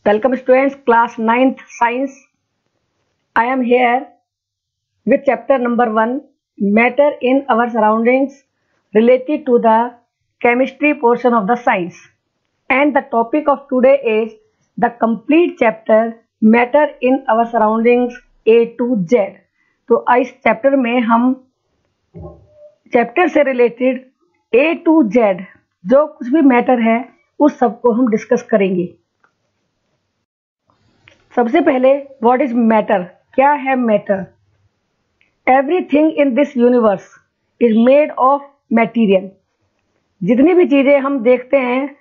Welcome students, class 9th science. I am here with chapter number 1, matter in our surroundings, related to the chemistry portion of the science. And the topic of today is the complete chapter, matter in our surroundings A to Z. तो इस chapter में हम chapter से related A to Z जो कुछ भी matter है उस सबको हम डिस्कस करेंगे। सबसे पहले व्हाट इज मैटर, क्या है matter? Everything in this universe is made of material. जितनी भी चीजें हम देखते हैं,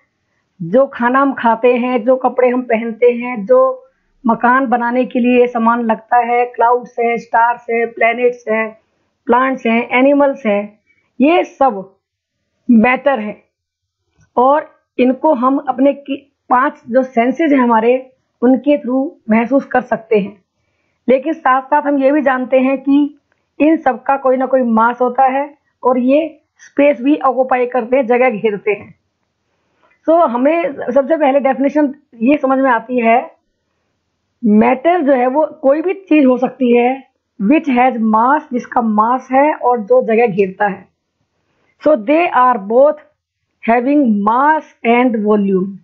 जो खाना हम खाते हैं, जो कपड़े हम पहनते हैं, जो मकान बनाने के लिए सामान लगता है, क्लाउड्स है, स्टार्स है, प्लैनेट्स है, प्लांट्स हैं, एनिमल्स हैं, ये सब मैटर है। और इनको हम अपने 5 जो सेंसेस हैं हमारे, उनके थ्रू महसूस कर सकते हैं। लेकिन साथ साथ हम ये भी जानते हैं कि इन सब का कोई ना कोई मास होता है और ये स्पेस भी ऑक्यूपाई करते हैं, जगह घेरते हैं। सो हमें सबसे पहले डेफिनेशन ये समझ में आती है, मैटर जो है वो कोई भी चीज हो सकती है विच हैज मास, जिसका मास है और जो जगह घेरता है। So they are both having mass and volume.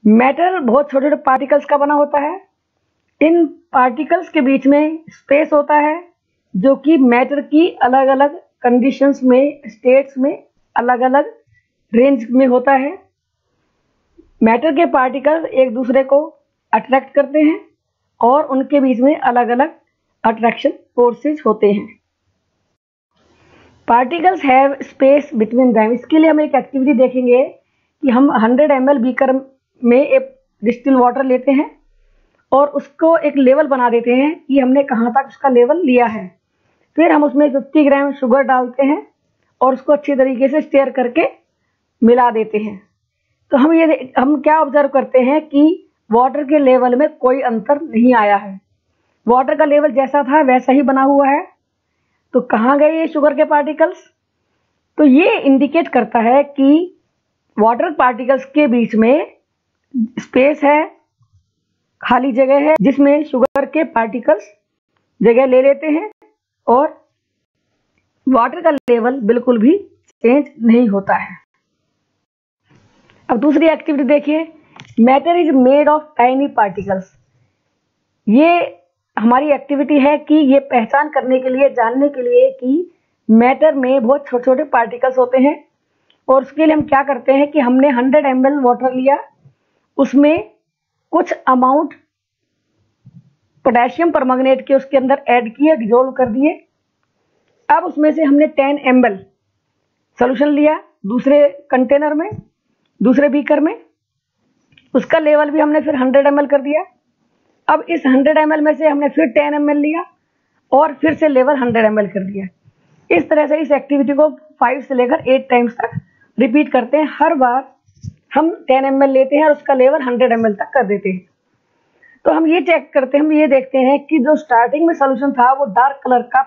Matter बहुत छोटे छोटे पार्टिकल्स का बना होता है। इन पार्टिकल्स के बीच में स्पेस होता है जो कि मैटर की अलग अलग कंडीशंस में, स्टेट्स में, अलग अलग रेंज में होता है। मैटर के पार्टिकल्स एक दूसरे को अट्रैक्ट करते हैं और उनके बीच में अलग अलग अट्रैक्शन फोर्सेस होते हैं। Particles have space between them. इसके लिए हम एक एक्टिविटी देखेंगे कि हम 100 ml बीकर में एक डिस्टिल वाटर लेते हैं और उसको एक लेवल बना देते हैं कि हमने कहाँ तक उसका लेवल लिया है। फिर हम उसमें 50 ग्राम शुगर डालते हैं और उसको अच्छी तरीके से स्टेयर करके मिला देते हैं। तो हम क्या ऑब्जर्व करते हैं कि वाटर के लेवल में कोई अंतर नहीं आया है। वाटर का लेवल जैसा था वैसा ही बना हुआ है। तो कहाँ गए ये शुगर के पार्टिकल्स? तो ये इंडिकेट करता है कि वाटर पार्टिकल्स के बीच में स्पेस है, खाली जगह है, जिसमें शुगर के पार्टिकल्स जगह ले लेते हैं और वाटर का लेवल बिल्कुल भी चेंज नहीं होता है। अब दूसरी एक्टिविटी देखिए, matter is made of tiny particles. ये हमारी एक्टिविटी है कि ये पहचान करने के लिए, जानने के लिए कि मैटर में बहुत छोटे छोटे पार्टिकल्स होते हैं। और उसके लिए हम क्या करते हैं कि हमने 100 ml वाटर लिया, उसमें कुछ अमाउंट पोटेशियम परमैंगनेट के उसके अंदर ऐड किए, डिजोल्व कर दिए। अब उसमें से हमने 10 ml सोल्यूशन लिया दूसरे कंटेनर में, दूसरे बीकर में, उसका लेवल भी हमने फिर 100 ml कर दिया। अब इस 100 ml में से हमने फिर 10 ml लिया और फिर से लेवल 100 ml कर दिया। इस तरह से इस एक्टिविटी को 5 से लेकर 8 टाइम्स तक रिपीट करते हैं। हर बार हम 10 ml लेते हैं और उसका लेवल 100 ml तक कर देते हैं। तो हम ये चेक करते हैं, हम ये देखते हैं कि जो स्टार्टिंग में सोल्यूशन था वो डार्क कलर का,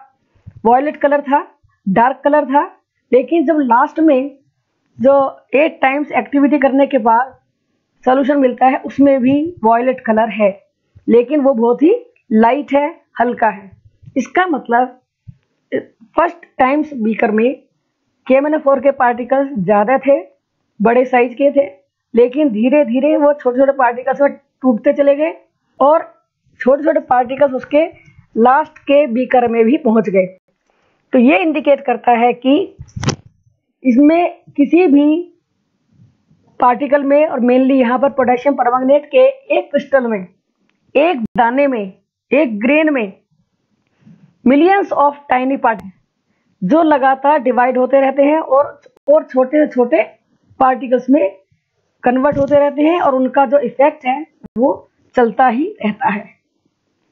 वॉयलेट कलर था, डार्क कलर था। लेकिन जब लास्ट में जो 8 टाइम्स एक्टिविटी करने के बाद सोल्यूशन मिलता है उसमें भी वॉयलेट कलर है, लेकिन वो बहुत ही लाइट है, हल्का है। इसका मतलब फर्स्ट टाइम्स बीकर में KMnO4 के पार्टिकल्स ज़्यादा थे, बड़े साइज के थे, लेकिन धीरे धीरे वो छोटे छोटे पार्टिकल्स में टूटते चले गए और छोटे छोटे पार्टिकल्स उसके लास्ट के बीकर में भी पहुंच गए। तो ये इंडिकेट करता है कि इसमें किसी भी पार्टिकल में, और मेनली यहाँ पर पोटेशियम परमैंगनेट के एक क्रिस्टल में, एक दाने में, एक ग्रेन में मिलियंस ऑफ टाइनी पार्टिकल जो लगातार डिवाइड होते रहते हैं और छोटे छोटे पार्टिकल्स में कन्वर्ट होते रहते हैं और उनका जो इफेक्ट है वो चलता ही रहता है।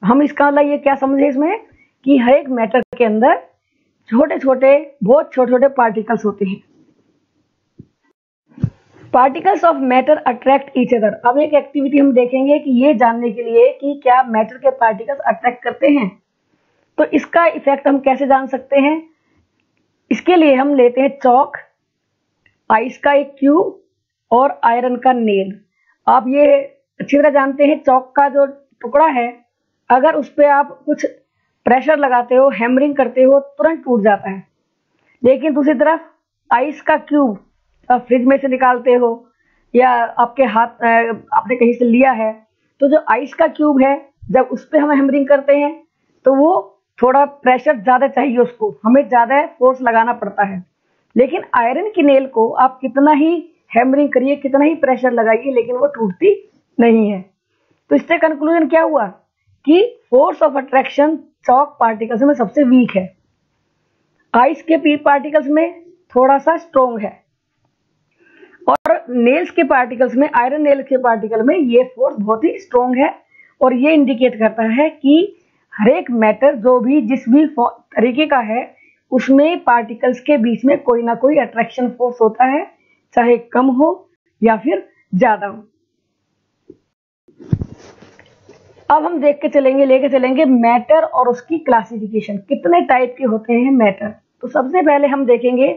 हम इसका मतलब ये क्या समझे इसमें कि हर एक मैटर के अंदर छोटे छोटे, बहुत छोटे छोटे पार्टिकल्स होते हैं। Particles of matter attract each other. अब एक एक्टिविटी हम देखेंगे कि ये जानने के लिए कि क्या मैटर के पार्टिकल्स अट्रैक्ट करते हैं, तो इसका इफेक्ट हम कैसे जान सकते हैं। इसके लिए हम लेते हैं चौक, आइस का एक क्यूब और आयरन का नेल। आप ये अच्छी तरह जानते हैं चौक का जो टुकड़ा है, अगर उस पर आप कुछ प्रेशर लगाते हो, हैमरिंग करते हो, तुरंत टूट जाता है। लेकिन दूसरी तरफ आइस का क्यूब आप फ्रिज में से निकालते हो या आपके हाथ आपने कहीं से लिया है, तो जो आइस का क्यूब है जब उस पर हम हैमरिंग करते हैं तो वो थोड़ा प्रेशर ज़्यादा चाहिए, उसको हमें ज़्यादा फोर्स लगाना पड़ता है। लेकिन आयरन की नेल को आप कितना ही हैमरिंग करिए, कितना ही प्रेशर लगाइए, लेकिन वो टूटती नहीं है। तो इससे कंक्लूजन क्या हुआ कि force of attraction chalk particles में सबसे वीक है, आइस के पी पार्टिकल्स में थोड़ा सा स्ट्रोंग है, और नेल्स के पार्टिकल्स में, आयरन नेल के पार्टिकल में ये फोर्स बहुत ही स्ट्रोंग है। और ये इंडिकेट करता है कि हर एक मैटर जो भी जिस भी तरीके का है उसमें पार्टिकल्स के बीच में कोई ना कोई अट्रैक्शन फोर्स होता है, चाहे कम हो या फिर ज्यादा हो। अब हम देख के चलेंगे, लेके चलेंगे मैटर और उसकी क्लासिफिकेशन, कितने टाइप के होते हैं मैटर। तो सबसे पहले हम देखेंगे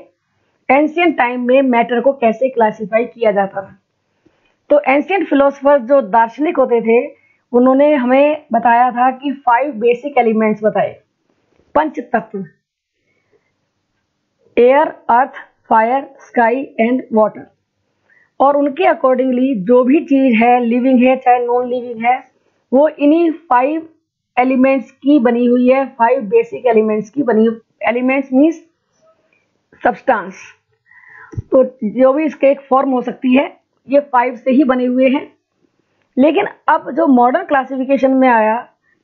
एंशिएंट टाइम में मैटर को कैसे क्लासिफाई किया जाता था। तो एंशिएंट फिलोसफर्स जो दार्शनिक होते थे उन्होंने हमें बताया था कि 5 बेसिक एलिमेंट्स बताए, पंच तत्व, air, earth, fire, sky and water. और उनके अकॉर्डिंगली जो भी चीज है, लिविंग है चाहे नॉन लिविंग है, वो इन्हीं 5 एलिमेंट्स की बनी हुई है, 5 बेसिक एलिमेंट्स की बनी। एलिमेंट्स मीन्स सब्सटेंस, तो जो भी इसके एक फॉर्म हो सकती है, ये 5 से ही बने हुए हैं। लेकिन अब जो मॉडर्न क्लासिफिकेशन में आया,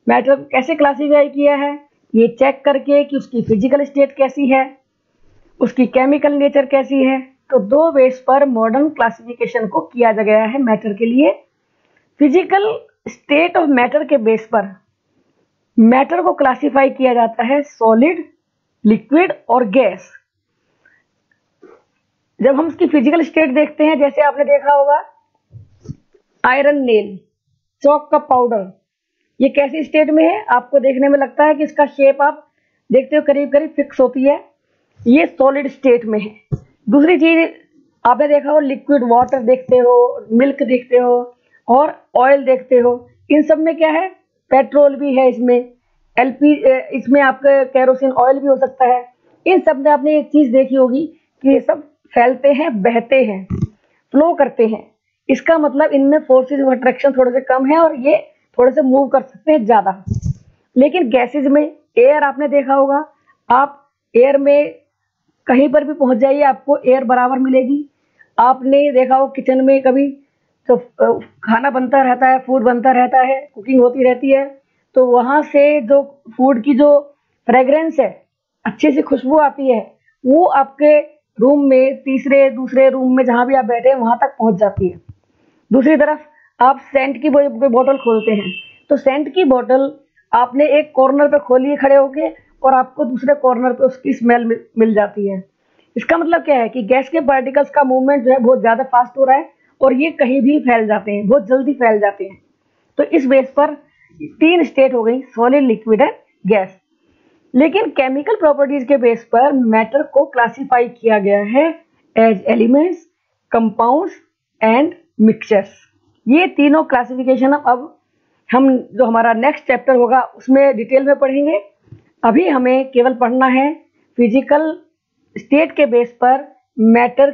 मैटर कैसे क्लासिफाई किया है, ये चेक करके कि उसकी फिजिकल स्टेट कैसी है, उसकी केमिकल नेचर कैसी है। तो 2 बेस पर मॉडर्न क्लासिफिकेशन को किया गया है मैटर के लिए। फिजिकल स्टेट ऑफ मैटर के बेस पर मैटर को क्लासिफाई किया जाता है सॉलिड, लिक्विड और गैस। जब हम उसकी फिजिकल स्टेट देखते हैं, जैसे आपने देखा होगा आयरन नेल, चॉक का पाउडर, ये कैसी स्टेट में है, आपको देखने में लगता है कि इसका शेप आप देखते हो करीब करीब फिक्स होती है, ये सॉलिड स्टेट में है। दूसरी चीज आपने देखा हो, लिक्विड वाटर देखते हो, मिल्क देखते हो और ऑयल देखते हो, इन सब में क्या है, पेट्रोल भी है इसमें, इसमें आपका केरोसिन ऑयल भी हो सकता है। इन सब में आपने एक चीज देखी होगी कि ये सब फैलते हैं, बहते हैं, फ्लो करते हैं। इसका मतलब इनमें फोर्सेज ऑफ अट्रैक्शन थोड़े से कम है और ये थोड़े से मूव कर सकते हैं ज्यादा। लेकिन गैसेज में, एयर आपने देखा होगा, आप एयर में कहीं पर भी पहुंच जाइए आपको एयर बराबर मिलेगी। आपने देखा हो किचन में कभी तो खाना बनता रहता है, फूड बनता रहता है, कुकिंग होती रहती है, तो वहां से जो फूड की जो फ्रेग्रेंस है, अच्छी सी खुशबू आती है, वो आपके रूम में, दूसरे रूम में जहां भी आप बैठे हैं वहां तक पहुंच जाती है। दूसरी तरफ आप सेंट की बोतल खोलते हैं, तो सेंट की बोतल आपने एक कॉर्नर पे खोली है खड़े होके और आपको दूसरे कॉर्नर पे उसकी स्मेल मिल जाती है। इसका मतलब क्या है कि गैस के पार्टिकल्स का मूवमेंट जो है बहुत ज्यादा फास्ट हो रहा है और ये कहीं भी फैल जाते हैं, बहुत जल्दी फैल जाते हैं। तो इस बेस पर 3 स्टेट हो गई, सॉलिड, लिक्विड एंड गैस। लेकिन केमिकल प्रॉपर्टीज के बेस पर मैटर को क्लासिफाई किया गया है as elements, compounds and mixtures. ये तीनों क्लासिफिकेशन अब हम जो हमारा नेक्स्ट चैप्टर होगा उसमें डिटेल में पढ़ेंगे। अभी हमें केवल पढ़ना है फिजिकल स्टेट के बेस पर मैटर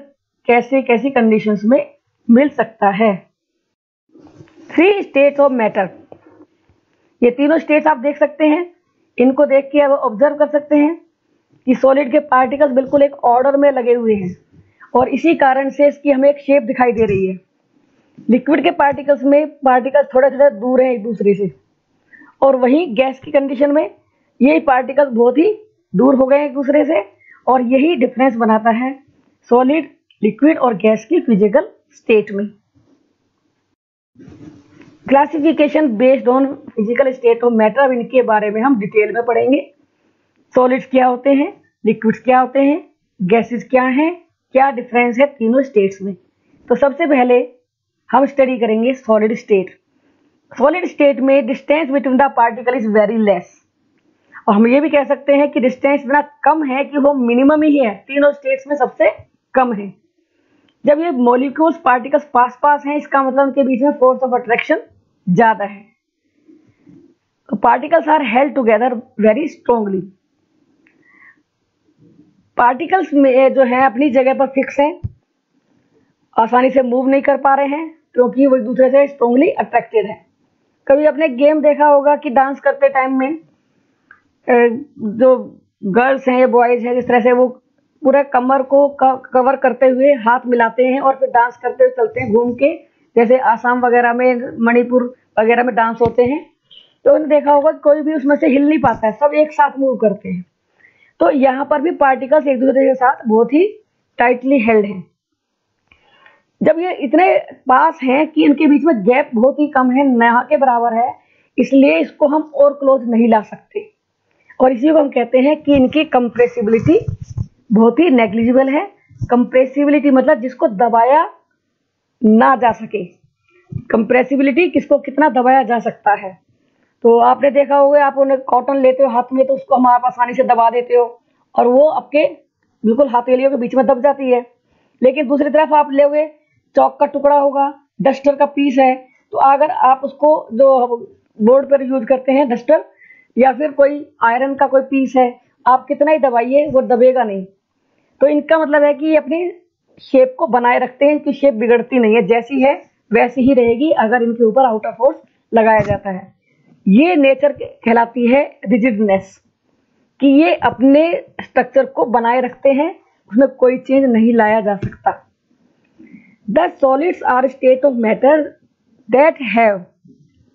कैसे कैसी कंडीशंस में मिल सकता है। 3 स्टेट्स ऑफ मैटर, ये तीनों स्टेट्स आप देख सकते हैं, इनको देख के आप ऑब्जर्व कर सकते हैं कि सॉलिड के पार्टिकल्स बिल्कुल एक ऑर्डर में लगे हुए हैं और इसी कारण से इसकी हमें एक शेप दिखाई दे रही है। लिक्विड के पार्टिकल्स में पार्टिकल्स थोड़े थोड़े दूर हैं एक दूसरे से, और वहीं गैस की कंडीशन में ये पार्टिकल्स बहुत ही दूर हो गए एक दूसरे से, और यही डिफरेंस बनाता है सॉलिड, लिक्विड और गैस की फिजिकल स्टेट में। Classification based on physical state of matter, अब इनके बारे में हम डिटेल में पढ़ेंगे। सॉलिड्स क्या होते हैं, लिक्विड्स क्या होते हैं, गैसेस क्या हैं, क्या डिफरेंस है तीनों स्टेट्स में। तो सबसे पहले हम स्टडी करेंगे सॉलिड स्टेट। सॉलिड स्टेट में distance between the particle is very less, और हम ये भी कह सकते हैं कि डिस्टेंस इतना कम है कि वो मिनिमम ही है, तीनों स्टेट्स में सबसे कम है। जब ये मॉलिक्यूल्स पार्टिकल्स पास पास हैं, इसका मतलब उनके बीच में फोर्स ऑफ अट्रैक्शन ज्यादा है। Particles are held together very strongly. Particles में जो है अपनी जगह पर फिक्स हैं, आसानी से मूव नहीं कर पा रहे हैं क्योंकि वो एक दूसरे से स्ट्रांगली अट्रैक्टेड है। कभी आपने गेम देखा होगा कि डांस करते टाइम में जो गर्ल्स हैं या बॉयज हैं, जिस तरह से वो पूरा कमर को कवर करते हुए हाथ मिलाते हैं और फिर डांस करते हुए चलते हैं घूम के, जैसे आसाम वगैरह में, मणिपुर वगैरह में डांस होते हैं। तो उन्होंने देखा होगा कोई भी उसमें से हिल नहीं पाता है, सब एक साथ मूव करते हैं। तो यहाँ पर भी पार्टिकल्स एक दूसरे के साथ बहुत ही टाइटली हेल्ड हैं। जब ये इतने पास हैं कि इनके बीच में गैप बहुत ही कम है, ना के बराबर है, इसलिए इसको हम और क्लोज नहीं ला सकते, और इसी को हम कहते हैं कि इनकी कंप्रेसिबिलिटी बहुत ही नेग्लिजिबल है। कंप्रेसिबिलिटी मतलब जिसको दबाया ना जा सके। कंप्रेसिबिलिटी किसको कितना दबाया जा सकता है। तो आपने देखा होगा, आप उन्हें कॉटन लेते हो हाथ में तो उसको हम आप आसानी से दबा देते हो और वो आपके बिल्कुल हथेलियों के बीच में दब जाती है। लेकिन दूसरी तरफ आप ले चौक का टुकड़ा होगा, डस्टर का पीस है, तो अगर आप उसको जो बोर्ड पर यूज करते हैं डस्टर, या फिर कोई आयरन का कोई पीस है, आप कितना ही दबाइए वो दबेगा नहीं। तो इनका मतलब है कि ये अपनी शेप को बनाए रखते हैं, इनकी शेप बिगड़ती नहीं है, जैसी है वैसी ही रहेगी अगर इनके ऊपर आउटर फोर्स लगाया जाता है। ये नेचर कहलाती है रिजिडनेस, कि ये अपने स्ट्रक्चर को बनाए रखते हैं, उसमें कोई चेंज नहीं लाया जा सकता। The solids are state of matter that have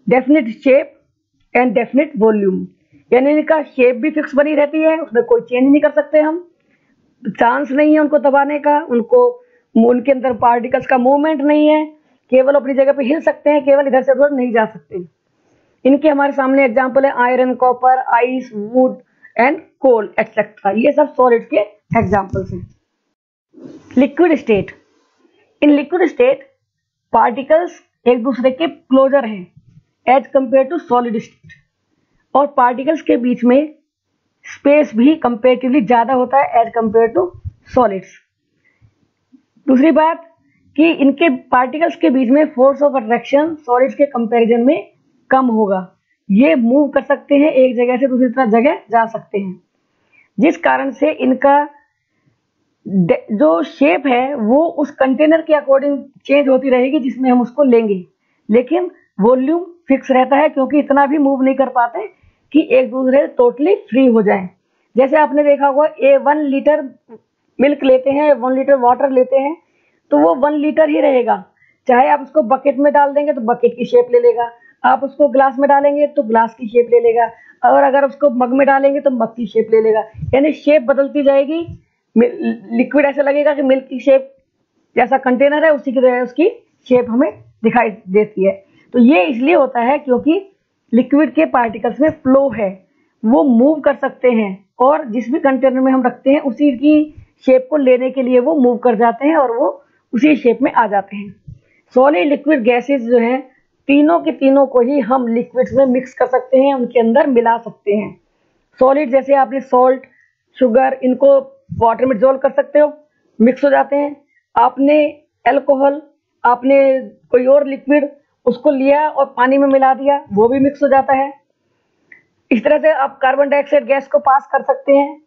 definite shape and definite volume, यानी इनका शेप भी फिक्स बनी रहती है, उसमें कोई चेंज नहीं कर सकते हम, चांस नहीं है उनको दबाने का, उनके अंदर पार्टिकल्स का मूवमेंट नहीं है, केवल अपनी जगह पे हिल सकते हैं, केवल इधर से उधर नहीं जा सकते। इनके हमारे सामने एग्जाम्पल है iron, copper, ice, wood and coal etcetera, ये सब सॉलिड्स के एग्जाम्पल्स हैं। Liquid state, in liquid state particles एक दूसरे के क्लोजर हैं as compare to solid state, और पार्टिकल्स के बीच में स्पेस भी कंपेरेटिवली ज्यादा होता है एज कंपेयर टू सॉलिड्स। दूसरी बात कि इनके पार्टिकल्स के बीच में फोर्स ऑफ अट्रैक्शन सॉलिड्स के कंपैरिजन में कम होगा, ये मूव कर सकते हैं, एक जगह से दूसरी जगह जा सकते हैं, जिस कारण से इनका जो शेप है वो उस कंटेनर के अकॉर्डिंग चेंज होती रहेगी जिसमें हम उसको लेंगे, लेकिन वॉल्यूम फिक्स रहता है क्योंकि इतना भी मूव नहीं कर पाते कि एक दूसरे टोटली फ्री हो जाएं। जैसे आपने देखा होगा 1 लीटर मिल्क लेते हैं, 1 लीटर वाटर लेते हैं, तो वो 1 लीटर ही रहेगा, चाहे आप उसको बकेट में डाल देंगे तो बकेट की शेप ले लेगा, आप उसको ग्लास में डालेंगे तो ग्लास की शेप ले लेगा, और अगर उसको मग में डालेंगे तो मग की शेप ले लेगा, यानी शेप बदलती जाएगी। लिक्विड ऐसा लगेगा कि मिल्क की शेप जैसा कंटेनर है उसी की तरह उसकी शेप हमें दिखाई देती है। तो ये इसलिए होता है क्योंकि लिक्विड के पार्टिकल्स में फ्लो है, वो मूव कर सकते हैं, और जिस भी कंटेनर में हम रखते हैं उसी की शेप को लेने के लिए वो मूव कर जाते हैं और वो उसी शेप में आ जाते हैं। सॉलिड, लिक्विड, गैसेस जो हैं, तीनों के तीनों को ही हम लिक्विड्स में मिक्स कर सकते हैं, उनके अंदर मिला सकते हैं। सॉलिड जैसे आपने सॉल्ट, शुगर, इनको वाटर में डिसॉल्व कर सकते हो, मिक्स हो जाते हैं। आपने अल्कोहल, आपने कोई और लिक्विड उसको लिया और पानी में मिला दिया, वो भी मिक्स हो जाता है। इस तरह से आप कार्बन डाइऑक्साइड गैस को पास कर सकते हैं,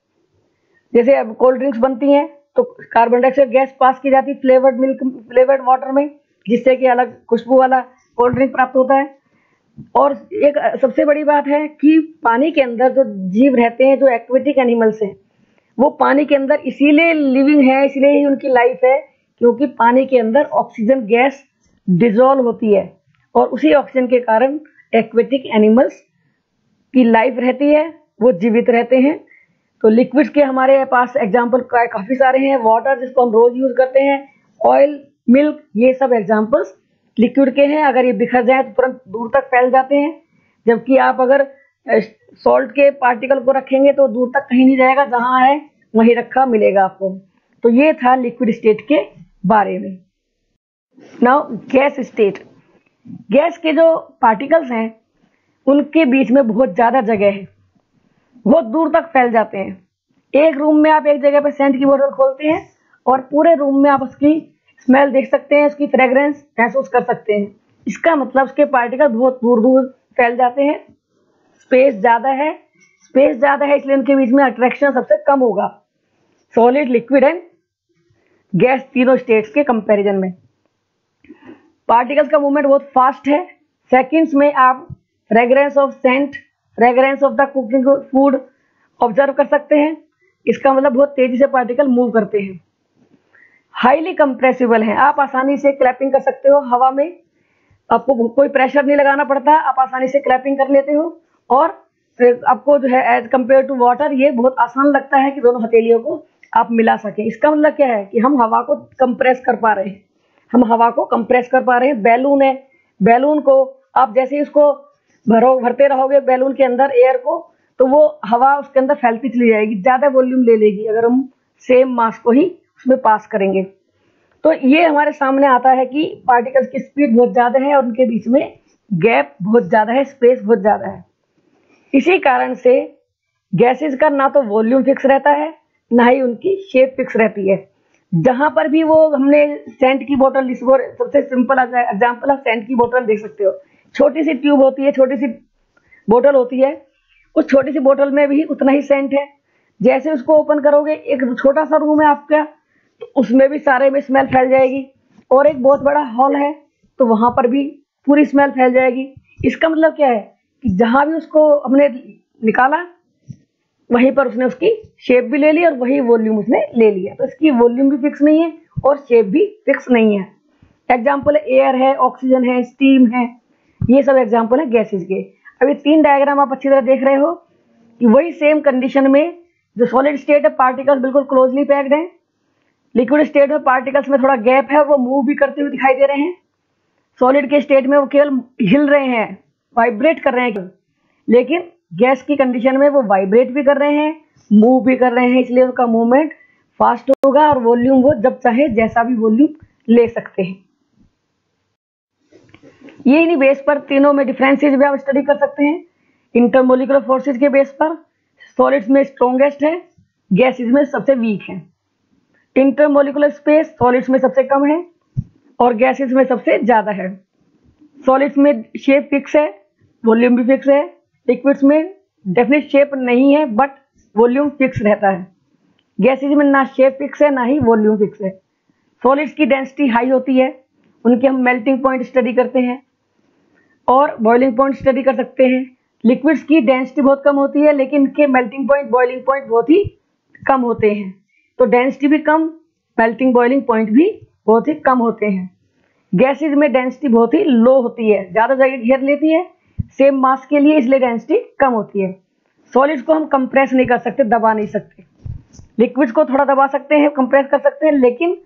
जैसे अब कोल्ड ड्रिंक्स बनती हैं तो कार्बन डाइऑक्साइड गैस पास की जाती है फ्लेवर्ड मिल्क, फ्लेवर्ड वाटर में, जिससे कि अलग खुशबू वाला कोल्ड ड्रिंक प्राप्त होता है। और एक सबसे बड़ी बात है कि पानी के अंदर जो जीव रहते हैं, जो एक्वेटिक एनिमल्स हैं, वो पानी के अंदर इसीलिए लिविंग है, इसलिए ही उनकी लाइफ है, क्योंकि पानी के अंदर ऑक्सीजन गैस डिसॉल्व होती है, और उसी ऑक्सीजन के कारण एक्वेटिक एनिमल्स की लाइफ रहती है, वो जीवित रहते हैं। तो लिक्विड्स के हमारे पास एग्जाम्पल काफी सारे हैं। वाटर जिसको हम रोज यूज करते हैं, ऑयल, मिल्क, ये सब एग्जाम्पल्स लिक्विड के हैं। अगर ये बिखर जाए तो तुरंत दूर तक फैल जाते हैं, जबकि आप अगर सॉल्ट के पार्टिकल को रखेंगे तो दूर तक कहीं नहीं जाएगा, जहां है वहीं रखा मिलेगा आपको। तो ये था लिक्विड स्टेट के बारे में। नाउ गैस स्टेट, गैस के जो पार्टिकल्स हैं उनके बीच में बहुत ज्यादा जगह है, बहुत दूर तक फैल जाते हैं। एक रूम में आप एक जगह पे सेंट की बोतल खोलते हैं और पूरे रूम में आप उसकी स्मेल देख सकते हैं, उसकी फ्रेग्रेंस महसूस कर सकते हैं। इसका मतलब उसके पार्टिकल बहुत दूर दूर फैल जाते हैं। स्पेस ज़्यादा है, स्पेस ज़्यादा है इसलिए उनके बीच में अट्रैक्शन सबसे कम होगा सॉलिड, लिक्विड एंड गैस तीनों स्टेट्स के कंपैरिजन में। पार्टिकल्स का मूवमेंट बहुत फास्ट है। सेकंड्स में आप fragrance of scent, fragrance of the cooking food observe कर सकते हैं। इसका मतलब बहुत तेजी से पार्टिकल मूव करते हैं। हाईली कंप्रेसिबल है, आप आसानी से क्लैपिंग कर सकते हो हवा में, आपको कोई प्रेशर नहीं लगाना पड़ता, आप आसानी से क्लैपिंग कर लेते हो। और आपको जो है एज कम्पेयर टू वाटर ये बहुत आसान लगता है कि दोनों हथेलियों को आप मिला सकें। इसका मतलब क्या है कि हम हवा को कंप्रेस कर पा रहे हैं, हम हवा को कंप्रेस कर पा रहे हैं। बैलून है, बैलून को आप जैसे ही उसको भरते रहोगे बैलून के अंदर एयर को, तो वो हवा उसके अंदर फैलती चली जाएगी, ज़्यादा वॉल्यूम ले लेगी अगर हम सेम मास को ही उसमें पास करेंगे। तो ये हमारे सामने आता है कि पार्टिकल्स की स्पीड बहुत ज़्यादा है और उनके बीच में गैप बहुत ज़्यादा है, स्पेस बहुत ज़्यादा है। इसी कारण से गैसेस का ना तो वॉल्यूम फिक्स रहता है, ना ही उनकी शेप फिक्स रहती है। जहां पर भी वो हमने सेंट की बोतल, इस सबसे सिंपल एग्जांपल आप सेंट की बोतल देख सकते हो। छोटी सी ट्यूब होती है, छोटी सी बोतल होती है, उस छोटी सी बोतल में भी उतना ही सेंट है। जैसे उसको ओपन करोगे, एक छोटा सा रूम है आपका, तो उसमें भी सारे में स्मेल फैल जाएगी। और एक बहुत बड़ा हॉल है तो वहां पर भी पूरी स्मेल फैल जाएगी। इसका मतलब क्या है कि जहां भी उसको हमने निकाला वहीं पर उसने उसकी शेप भी ले ली और वही वॉल्यूम उसने ले लिया। तो इसकी वॉल्यूम भी फिक्स नहीं है और शेप भी फिक्स नहीं है। एग्जाम्पल है एयर है, ऑक्सीजन है, स्टीम है, ये सब एग्जाम्पल है गैसेज के। अभी 3 डायग्राम आप अच्छी तरह देख रहे हो कि वही सेम कंडीशन में जो सॉलिड स्टेट है पार्टिकल्स बिल्कुल क्लोजली पैक्ड हैं, लिक्विड स्टेट में पार्टिकल्स में थोड़ा गैप है, वो मूव भी करते हुए दिखाई दे रहे हैं। सॉलिड के स्टेट में वो केवल हिल रहे हैं, वाइब्रेट कर रहे हैं केवल, लेकिन गैस की कंडीशन में वो वाइब्रेट भी कर रहे हैं, मूव भी कर रहे हैं, इसलिए उनका मूवमेंट फास्ट होगा और वॉल्यूम वो जब चाहे जैसा भी वॉल्यूम ले सकते हैं। ये इन्हीं बेस पर तीनों में डिफरेंसेस भी आप स्टडी कर सकते हैं। इंटरमोलिकुलर फोर्सेज के बेस पर सॉलिड्स में स्ट्रॉन्गेस्ट है, गैसेज में सबसे वीक है। इंटरमोलिकुलर स्पेस सॉलिड्स में सबसे कम है और गैसेज में सबसे ज्यादा है। सॉलिड्स में शेप फिक्स है, वॉल्यूम भी फिक्स है। लिक्विड्स में डेफिनेट शेप नहीं है बट वॉल्यूम फिक्स रहता है। गैसेज में ना शेप फिक्स है ना ही वॉल्यूम फिक्स है। सॉलिड्स की डेंसिटी हाई होती है, उनके हम मेल्टिंग पॉइंट स्टडी करते हैं और बॉइलिंग पॉइंट स्टडी कर सकते हैं। लिक्विड्स की डेंसिटी बहुत कम होती है लेकिन इनके मेल्टिंग पॉइंट, बॉइलिंग पॉइंट बहुत ही कम होते हैं। तो डेंसिटी भी कम, मेल्टिंग बॉइलिंग पॉइंट भी बहुत ही कम होते हैं। गैसेज में डेंसिटी बहुत ही लो होती है, ज्यादा जगह घेर लेती है सेम मास के लिए, इसलिए डेंसिटी कम होती है। सॉलिड्स को हम कंप्रेस नहीं कर सकते, दबा नहीं सकते। लिक्विड्स को थोड़ा दबा सकते हैं, कंप्रेस कर सकते हैं, लेकिन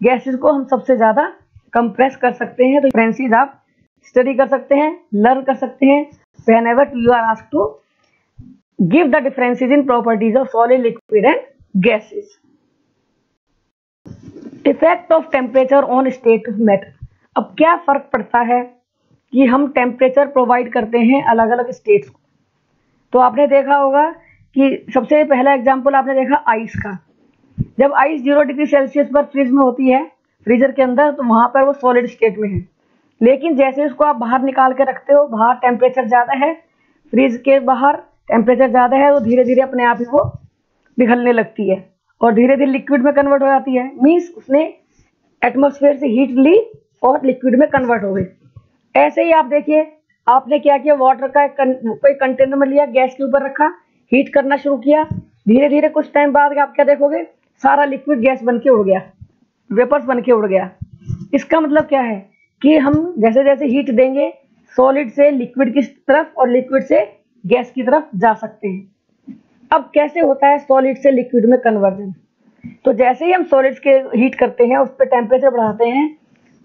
गैसेज को हम सबसे ज्यादा कंप्रेस कर सकते हैं। तो डिफरेंसेस आप स्टडी कर सकते हैं, लर्न कर सकते हैं whenever you are asked to give the differences in properties of solid, liquid and gases. Effect of temperature on state of matter. अब क्या फर्क पड़ता है कि हम टेम्परेचर प्रोवाइड करते हैं अलग अलग स्टेट्स को। तो आपने देखा होगा कि सबसे पहला एग्जांपल आपने देखा आइस का। जब आइस 0 डिग्री सेल्सियस पर फ्रिज में होती है, फ्रीजर के अंदर, तो वहां पर वो सॉलिड स्टेट में है। लेकिन जैसे उसको आप बाहर निकाल के रखते हो, बाहर टेम्परेचर ज़्यादा है, फ्रिज के बाहर टेम्परेचर ज़्यादा है, तो धीरे धीरे अपने आप ही वो पिघलने लगती है और धीरे धीरे लिक्विड में कन्वर्ट हो जाती है। मीन्स उसने एटमॉस्फेयर से हीट ली और लिक्विड में कन्वर्ट हो गई। ऐसे ही आप देखिए, आपने क्या किया, वाटर का कोई कंटेनर में लिया, गैस के ऊपर रखा, हीट करना शुरू किया, धीरे धीरे कुछ टाइम बाद आप क्या देखोगे, सारा लिक्विड गैस बन के उड़ गया, वेपर्स बन के उड़ गया। इसका मतलब क्या है कि हम जैसे जैसे हीट देंगे सॉलिड से लिक्विड की तरफ और लिक्विड से गैस की तरफ जा सकते हैं। अब कैसे होता है सॉलिड से लिक्विड में कन्वर्जन? तो जैसे ही हम सॉलिड्स के हीट करते हैं, उस पर टेम्परेचर बढ़ाते हैं,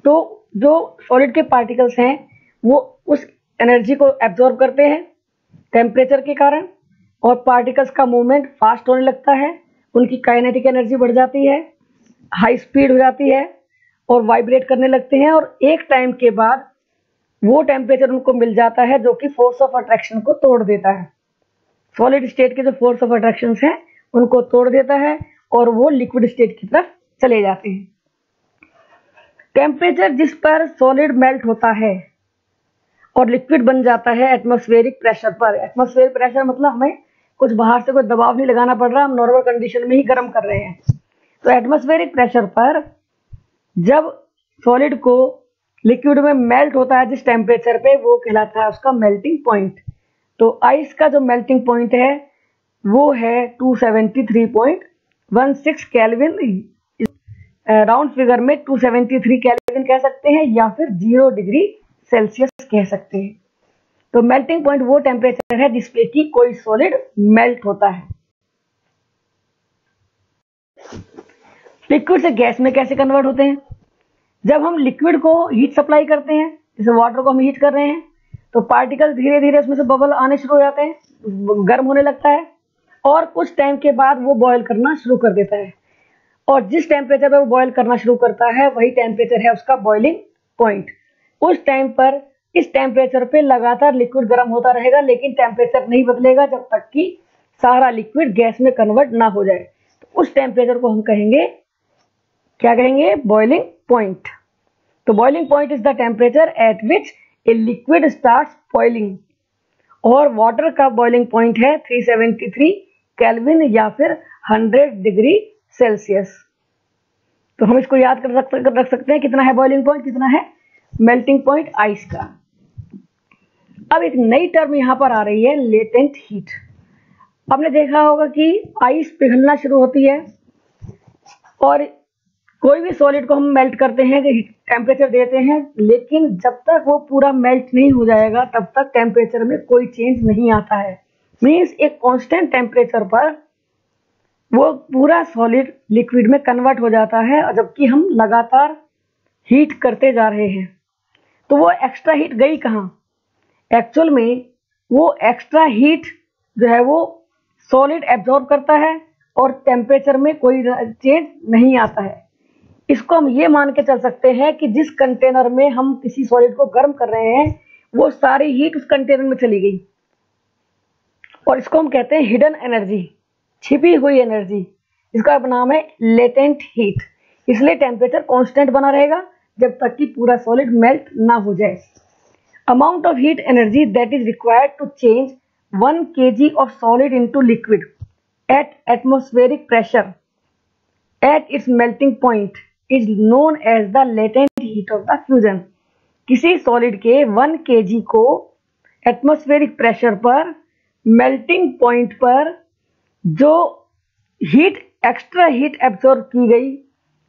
तो जो सॉलिड के पार्टिकल्स हैं वो उस एनर्जी को एब्जॉर्ब करते हैं टेम्परेचर के कारण, और पार्टिकल्स का मूवमेंट फास्ट होने लगता है, उनकी काइनेटिक एनर्जी बढ़ जाती है, हाई स्पीड हो जाती है और वाइब्रेट करने लगते हैं। और एक टाइम के बाद वो टेम्परेचर उनको मिल जाता है जो कि फोर्स ऑफ अट्रैक्शन को तोड़ देता है। सॉलिड स्टेट के जो फोर्स ऑफ अट्रैक्शन है उनको तोड़ देता है और वो लिक्विड स्टेट की तरफ चले जाते हैं। टेम्परेचर जिस पर सॉलिड मेल्ट होता है और लिक्विड बन जाता है एटमॉस्फेरिक प्रेशर पर। एटमॉस्फेरिक प्रेशर मतलब हमें कुछ बाहर से कोई दबाव नहीं लगाना पड़ रहा, हम नॉर्मल कंडीशन में ही गर्म कर रहे हैं। तो एटमॉस्फेरिक प्रेशर पर जब सॉलिड को लिक्विड में मेल्ट होता है जिस टेम्परेचर पे, वो कहलाता है उसका मेल्टिंग पॉइंट। तो आइस का जो मेल्टिंग पॉइंट है वो है 273.16 केल्विन, राउंड फिगर में 273 केल्विन कह सकते हैं या फिर 0 डिग्री सेल्सियस कह सकते हैं। तो मेल्टिंग पॉइंट वो टेम्परेचर है जिसपे कि कोई सॉलिड मेल्ट होता है। लिक्विड से गैस में कैसे कन्वर्ट होते हैं? जब हम लिक्विड को हीट सप्लाई करते हैं, जैसे वाटर को हम हीट कर रहे हैं, तो पार्टिकल धीरे धीरे उसमें से बबल आने शुरू हो जाते हैं, गर्म होने लगता है और कुछ टाइम के बाद वो बॉयल करना शुरू कर देता है। और जिस टेम्परेचर पे वो बॉयल करना शुरू करता है वही टेम्परेचर है उसका बॉइलिंग पॉइंट। उस टाइम पर इस टेम्परेचर पे लगातार लिक्विड गर्म होता रहेगा, लेकिन टेम्परेचर नहीं बदलेगा जब तक कि सारा लिक्विड गैस में कन्वर्ट ना हो जाए। तो उस टेम्परेचर को हम कहेंगे, क्या कहेंगे? Boiling point. तो boiling point is the temperature at which a liquid starts boiling. और वाटर का बॉइलिंग पॉइंट है 373 केल्विन या फिर 100 डिग्री सेल्सियस। तो हम इसको याद रख सकते हैं, कितना है बॉइलिंग पॉइंट, कितना है मेल्टिंग पॉइंट आइस का। अब एक नई टर्म यहां पर आ रही है, लेटेंट हीट। आपने देखा होगा कि आइस पिघलना शुरू होती है और कोई भी सॉलिड को हम मेल्ट करते हैं, टेम्परेचर देते हैं, लेकिन जब तक वो पूरा मेल्ट नहीं हो जाएगा तब तक टेम्परेचर में कोई चेंज नहीं आता है। मीन्स एक कांस्टेंट टेम्परेचर पर वो पूरा सॉलिड लिक्विड में कन्वर्ट हो जाता है, और जबकि हम लगातार हीट करते जा रहे हैं। तो वो एक्स्ट्रा हीट गई कहाँ? एक्चुअल में वो एक्स्ट्रा हीट जो है वो सॉलिड एब्जॉर्ब करता है और टेम्परेचर में कोई चेंज नहीं आता है। इसको हम ये मान के चल सकते हैं कि जिस कंटेनर में हम किसी सॉलिड को गर्म कर रहे हैं वो सारी हीट उस कंटेनर में चली गई, और इसको हम कहते हैं हिडन एनर्जी, छिपी हुई एनर्जी। इसका नाम है लेटेंट हीट। इसलिए टेम्परेचर कांस्टेंट बना रहेगा जब तक कि पूरा सॉलिड मेल्ट ना हो जाए। Amount of heat energy that is required to change 1 kg of solid into liquid at atmospheric pressure at its melting point is known as the latent heat of the fusion. किसी solid के 1 kg को atmospheric pressure पर melting point पर जो heat, extra heat absorb की गई,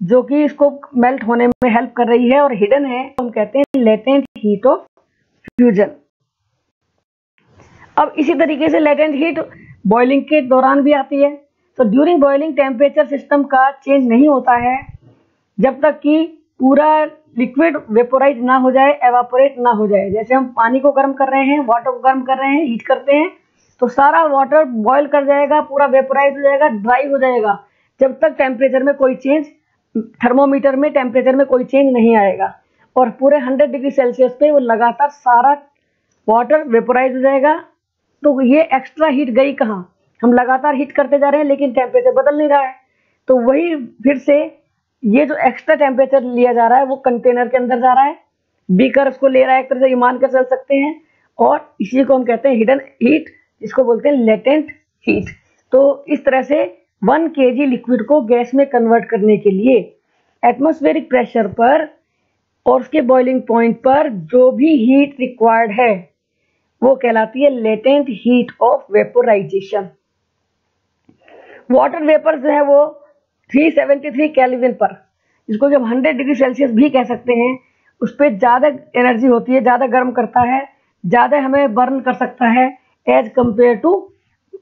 जो कि इसको मेल्ट होने में हेल्प कर रही है और हिडन है, हम कहते हैं लेटेंट हीट ऑफ फ्यूजन। अब इसी तरीके से लेटेंट हीट बॉइलिंग के दौरान भी आती है। तो ड्यूरिंग बॉइलिंग टेम्परेचर सिस्टम का चेंज नहीं होता है जब तक कि पूरा लिक्विड वेपोराइज ना हो जाए, एवापोरेट ना हो जाए। जैसे हम पानी को गर्म कर रहे हैं, वाटर को गर्म कर रहे हैं, हीट करते हैं, तो सारा वाटर बॉयल कर जाएगा, पूरा वेपोराइज हो जाएगा, ड्राई हो जाएगा, जब तक टेम्परेचर में कोई चेंज, थर्मोमीटर में टेम्परेचर में कोई चेंज नहीं आएगा। और पूरे 100 डिग्री सेल्सियस पे वो लगातार सारा वाटर वेपोराइज हो जाएगा। तो ये एक्स्ट्रा हीट गई कहाँ? हम लगातार हीट करते जा रहे हैं लेकिन टेम्परेचर बदल नहीं रहा है। तो वही फिर से ये जो एक्स्ट्रा टेम्परेचर लिया जा रहा है वो कंटेनर के अंदर जा रहा है, बीकर उसको ले रहा है, एक तरह से ये मान कर चल सकते हैं। और इसी को हम कहते हैं हिडन हीट, इसको बोलते हैं लेटेंट हीट। तो इस तरह से 1 kg लिक्विड को गैस में कन्वर्ट करने के लिए एटमॉस्फेरिक प्रेशर पर और उसके बॉइलिंग पॉइंट पर जो भी हीट रिक्वायर्ड है वो कहलाती है latent heat of vaporisation. Water vapour जो है वो 373 केल्विन पर, जिसको कि हम 100 डिग्री सेल्सियस भी कह सकते हैं, उस पर ज़्यादा एनर्जी होती है, ज़्यादा गर्म करता है, ज़्यादा हमें बर्न कर सकता है as compare to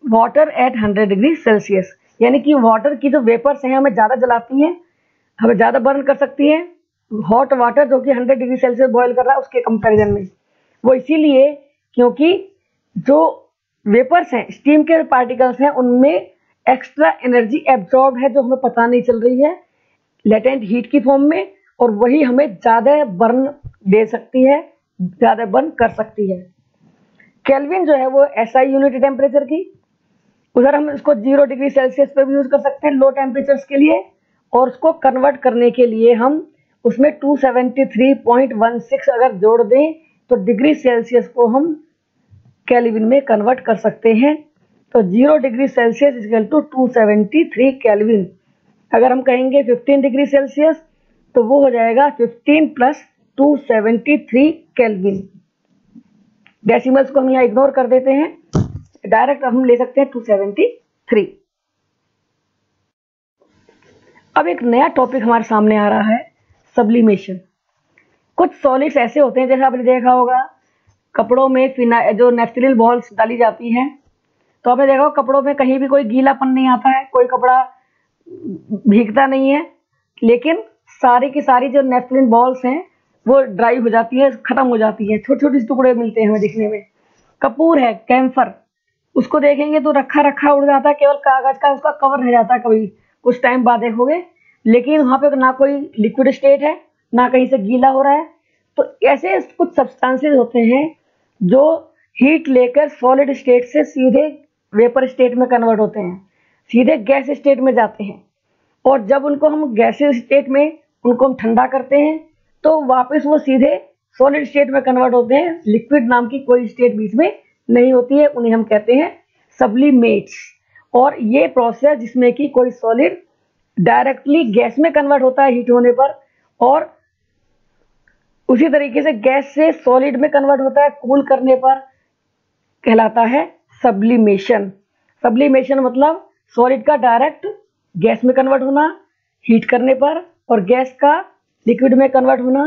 water at 100 degree Celsius. यानी कि वाटर की जो वेपर्स हैं हमें ज़्यादा जलाती हैं, हमें ज़्यादा बर्न कर सकती हैं हॉट वाटर जो कि 100 डिग्री सेल्सियस बॉयल कर रहा है उसके कंपैरिजन में। वो इसीलिए क्योंकि जो वेपर्स हैं, स्टीम के पार्टिकल्स हैं, उनमें एक्स्ट्रा एनर्जी एब्जॉर्ब है जो हमें पता नहीं चल रही है लेटेंट हीट की फॉर्म में, और वही हमें ज़्यादा बर्न दे सकती है, ज़्यादा बर्न कर सकती है। केल्विन जो है वो SI यूनिट टेम्परेचर की, उधर हम इसको 0 डिग्री सेल्सियस पे भी यूज कर सकते हैं लो टेम्परेचर्स के लिए, और उसको कन्वर्ट करने के लिए हम उसमें 273.16 अगर जोड़ दें तो डिग्री सेल्सियस को हम केल्विन में कन्वर्ट कर सकते हैं। तो 0 degree Celsius equal to 273 kelvin. अगर हम कहेंगे 15 डिग्री सेल्सियस तो वो हो जाएगा 15 प्लस 273 केल्विन। डेसिमल्स को हम यहाँ इग्नोर कर देते हैं, डायरेक्ट हम ले सकते हैं 273। अब एक नया टॉपिक हमारे सामने आ रहा है, सब्लिमेशन। कुछ सॉलिड्स ऐसे होते हैं, जैसे आपने देखा होगा कपड़ों में जो नेफ्थलीन बॉल्स डाली जाती हैं, तो आपने देखा होगा कपड़ों में कहीं भी कोई गीलापन नहीं आता है, कोई कपड़ा भीगता नहीं है, लेकिन सारी की सारी जो नेफ्थलीन बॉल्स हैं वो ड्राई हो जाती है, खत्म हो जाती है, छोटे छोटे टुकड़े मिलते हैं हमें दिखने में। कपूर है, कैम्फर, उसको देखेंगे तो रखा रखा उड़ जाता है, केवल कागज का उसका कवर रह जाता है कभी कुछ टाइम बाद देखोगे, लेकिन वहां पे ना कोई लिक्विड स्टेट है ना कहीं से गीला हो रहा है। तो ऐसे कुछ सब्सटेंसेस होते हैं जो हीट लेकर सॉलिड स्टेट से सीधे वेपर स्टेट में कन्वर्ट होते हैं, सीधे गैस स्टेट में जाते हैं, और जब उनको हम गैसेस स्टेट में उनको हम ठंडा करते हैं तो वापस वो सीधे सॉलिड स्टेट में कन्वर्ट होते हैं। लिक्विड नाम की कोई स्टेट बीच में नहीं होती है, उन्हें हम कहते हैं सब्लिमेट्स। और ये प्रोसेस जिसमें कि कोई सॉलिड डायरेक्टली गैस में कन्वर्ट होता है हीट होने पर, और उसी तरीके से गैस से सॉलिड में कन्वर्ट होता है कूल करने पर, कहलाता है सब्लिमेशन। सब्लिमेशन मतलब सॉलिड का डायरेक्ट गैस में कन्वर्ट होना हीट करने पर, और गैस का लिक्विड में कन्वर्ट होना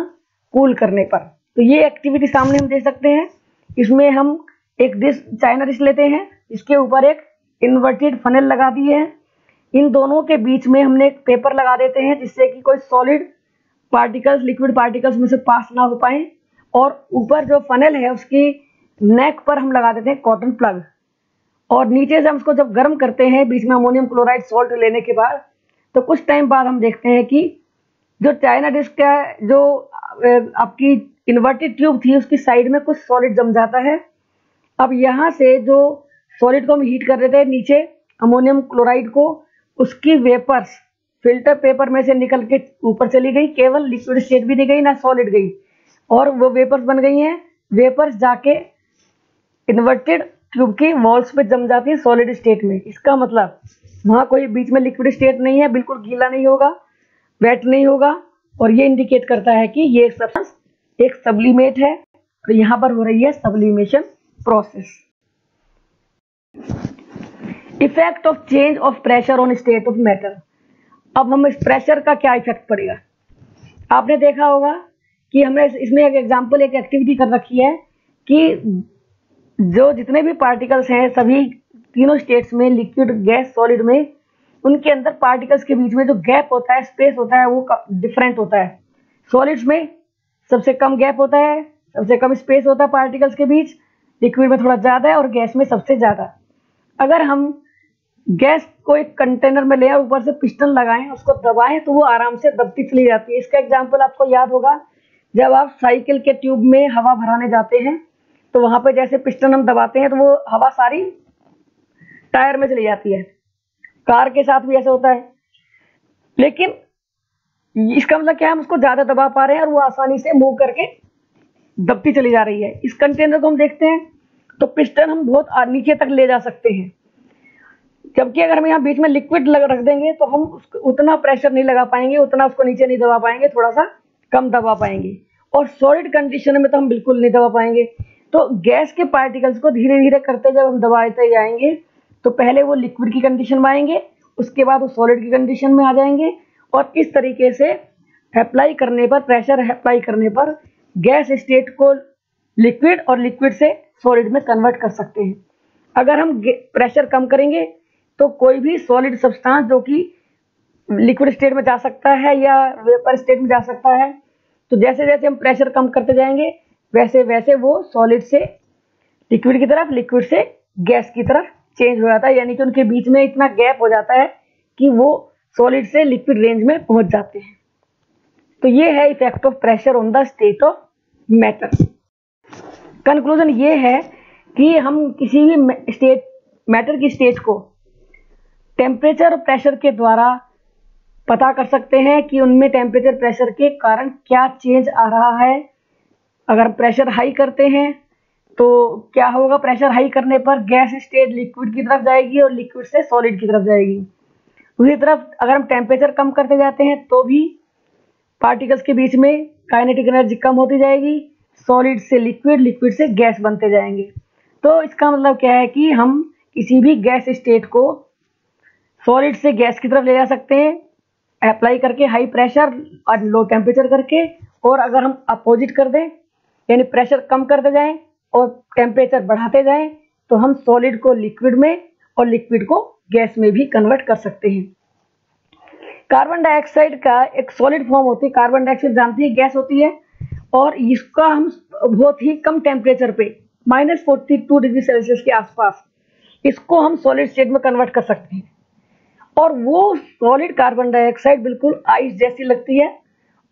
कूल करने पर। तो ये एक्टिविटी सामने हम देख सकते हैं। इसमें हम एक डिश, चाइना डिश लेते हैं, इसके ऊपर एक इन्वर्टेड फनेल लगा दी है, इन दोनों के बीच में हमने एक पेपर लगा देते हैं जिससे कि कोई सॉलिड पार्टिकल्स लिक्विड पार्टिकल्स में से पास ना हो पाए, और ऊपर जो फनेल है उसकी नेक पर हम लगा देते हैं कॉटन प्लग, और नीचे से हम उसको जब गर्म करते हैं बीच में अमोनियम क्लोराइड सॉल्ट लेने के बाद, तो कुछ टाइम बाद हम देखते हैं कि जो चाइना डिश का जो आपकी इन्वर्टेड ट्यूब थी उसकी साइड में कुछ सॉलिड जम जाता है। अब यहाँ से जो सॉलिड को हम हीट कर रहे थे नीचे अमोनियम क्लोराइड को, उसकी वेपर्स फिल्टर पेपर में से निकल के ऊपर चली गई, केवल लिक्विड स्टेट भी नहीं गई ना सॉलिड गई, और वो वेपर्स बन गई हैं। वेपर्स जाके इन्वर्टेड ट्यूब की वॉल्स पे जम जाती है सॉलिड स्टेट में। इसका मतलब वहां कोई बीच में लिक्विड स्टेट नहीं है, बिल्कुल गीला नहीं होगा, वेट नहीं होगा, और ये इंडिकेट करता है कि ये सब्सटेंस एक सब्लिमेट है। तो यहाँ पर हो रही है sublimation process. Effect of change of pressure on state of matter. अब हम इस प्रेशर का क्या इफेक्ट पड़ेगा, आपने देखा होगा कि हमने इसमें एक एग्जांपल, एक एक्टिविटी कर रखी है कि जो जितने भी पार्टिकल्स हैं सभी तीनों स्टेट्स में, लिक्विड गैस सॉलिड में, उनके अंदर पार्टिकल्स के बीच में जो गैप होता है, स्पेस होता है, वो डिफरेंट होता है। सॉलिड्स में सबसे कम गैप होता है, सबसे कम स्पेस होता है पार्टिकल्स के बीच, लिक्विड में थोड़ा ज्यादा है, और गैस में सबसे ज्यादा। अगर हम गैस को एक कंटेनर में ले और ऊपर से पिस्टन लगाएं, उसको दबाएं, तो वो आराम से दबती चली जाती है। इसका एग्जांपल आपको याद होगा, जब आप साइकिल के ट्यूब में हवा भराने जाते हैं तो वहां पे जैसे पिस्टन हम दबाते हैं तो वो हवा सारी टायर में चली जाती है। कार के साथ भी ऐसा होता है, लेकिन इसका मतलब क्या है, हम उसको ज्यादा दबा पा रहे हैं और वो आसानी से मूव करके दबती चली जा रही है। इस कंटेनर को हम देखते हैं तो पिस्टन हम बहुत नीचे तक ले जा सकते हैं, जबकि अगर हम यहाँ बीच में लिक्विड रख देंगे तो हम उतना प्रेशर नहीं लगा पाएंगे, उतना उसको नीचे नहीं दबा पाएंगे, थोड़ा सा कम दबा पाएंगे, और सॉलिड कंडीशन में तो हम बिल्कुल नहीं दबा पाएंगे। तो गैस के पार्टिकल्स को धीरे धीरे करते जब हम दबाते जाएंगे तो पहले वो लिक्विड की कंडीशन में आएंगे, उसके बाद वो सॉलिड की कंडीशन में आ जाएंगे, और इस तरीके से अप्लाई करने पर, प्रेशर अप्लाई करने पर गैस स्टेट को लिक्विड और लिक्विड से सॉलिड में कन्वर्ट कर सकते हैं। अगर हम प्रेशर कम करेंगे तो कोई भी सॉलिड सब्सटेंस जो कि लिक्विड स्टेट में जा सकता है या वेपर स्टेट में जा सकता है, तो जैसे जैसे हम प्रेशर कम करते जाएंगे वैसे वैसे वो सॉलिड से लिक्विड की तरफ, लिक्विड से गैस की तरफ चेंज हो जाता है, यानी कि उनके बीच में इतना गैप हो जाता है कि वो सॉलिड से लिक्विड रेंज में पहुंच जाते हैं। तो ये है effect of pressure on the state of matter. Conclusion ये है कि हम किसी भी स्टेट मैटर की स्टेट को टेम्परेचर और प्रेशर के द्वारा पता कर सकते हैं कि उनमें टेम्परेचर प्रेशर के कारण क्या चेंज आ रहा है। अगर प्रेशर हाई करते हैं तो क्या होगा, प्रेशर हाई करने पर गैस स्टेट लिक्विड की तरफ जाएगी और लिक्विड से सॉलिड की तरफ जाएगी। दूसरी तरफ अगर हम टेम्परेचर कम करते जाते हैं तो भी पार्टिकल्स के बीच में काइनेटिक एनर्जी कम होती जाएगी, सॉलिड से लिक्विड, लिक्विड से गैस बनते जाएंगे। तो इसका मतलब क्या है कि हम किसी भी गैस स्टेट को सॉलिड से गैस की तरफ ले जा सकते हैं अप्लाई करके हाई प्रेशर और लो टेम्परेचर करके, और अगर हम अपोजिट कर दें यानी प्रेशर कम करते जाएं और टेम्परेचर बढ़ाते जाएं तो हम सॉलिड को लिक्विड में और लिक्विड को गैस में भी कन्वर्ट कर सकते हैं। कार्बन डाइऑक्साइड का एक सॉलिड फॉर्म होती है। कार्बन डाइऑक्साइड जानती है गैस होती है, और इसका हम बहुत ही कम टेम्परेचर पे -42 डिग्री सेल्सियस के आसपास इसको हम सॉलिड स्टेट में कन्वर्ट कर सकते हैं। और वो सॉलिड कार्बन डाइऑक्साइड बिल्कुल आइस जैसी लगती है,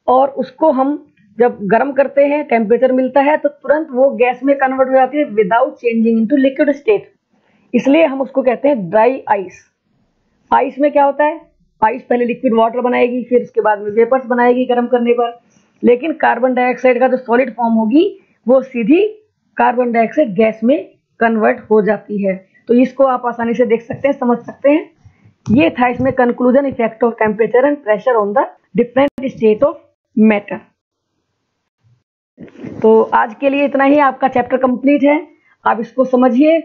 और उसको हम जब गर्म करते हैं, टेम्परेचर मिलता है तो तुरंत वो गैस में कन्वर्ट हो जाती है without changing into liquid state. इसलिए हम उसको कहते हैं ड्राई आइस। आइस में क्या होता है, आइस पहले लिक्विड वाटर बनाएगी, फिर उसके बाद में वेपर्स बनाएगी गर्म करने पर, लेकिन कार्बन डाइऑक्साइड का जो सॉलिड फॉर्म होगी वो सीधी कार्बन डाइऑक्साइड गैस में कन्वर्ट हो जाती है। तो इसको आप आसानी से देख सकते हैं, समझ सकते हैं। ये था इसमें conclusion, effect of temperature and pressure on the different state of matter. तो आज के लिए इतना ही, आपका चैप्टर कंप्लीट है। आप इसको समझिए,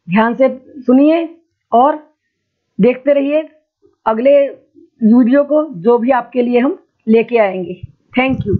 ध्यान से सुनिए और देखते रहिए अगले वीडियो को, जो भी आपके लिए हम लेके आएंगे। Thank you.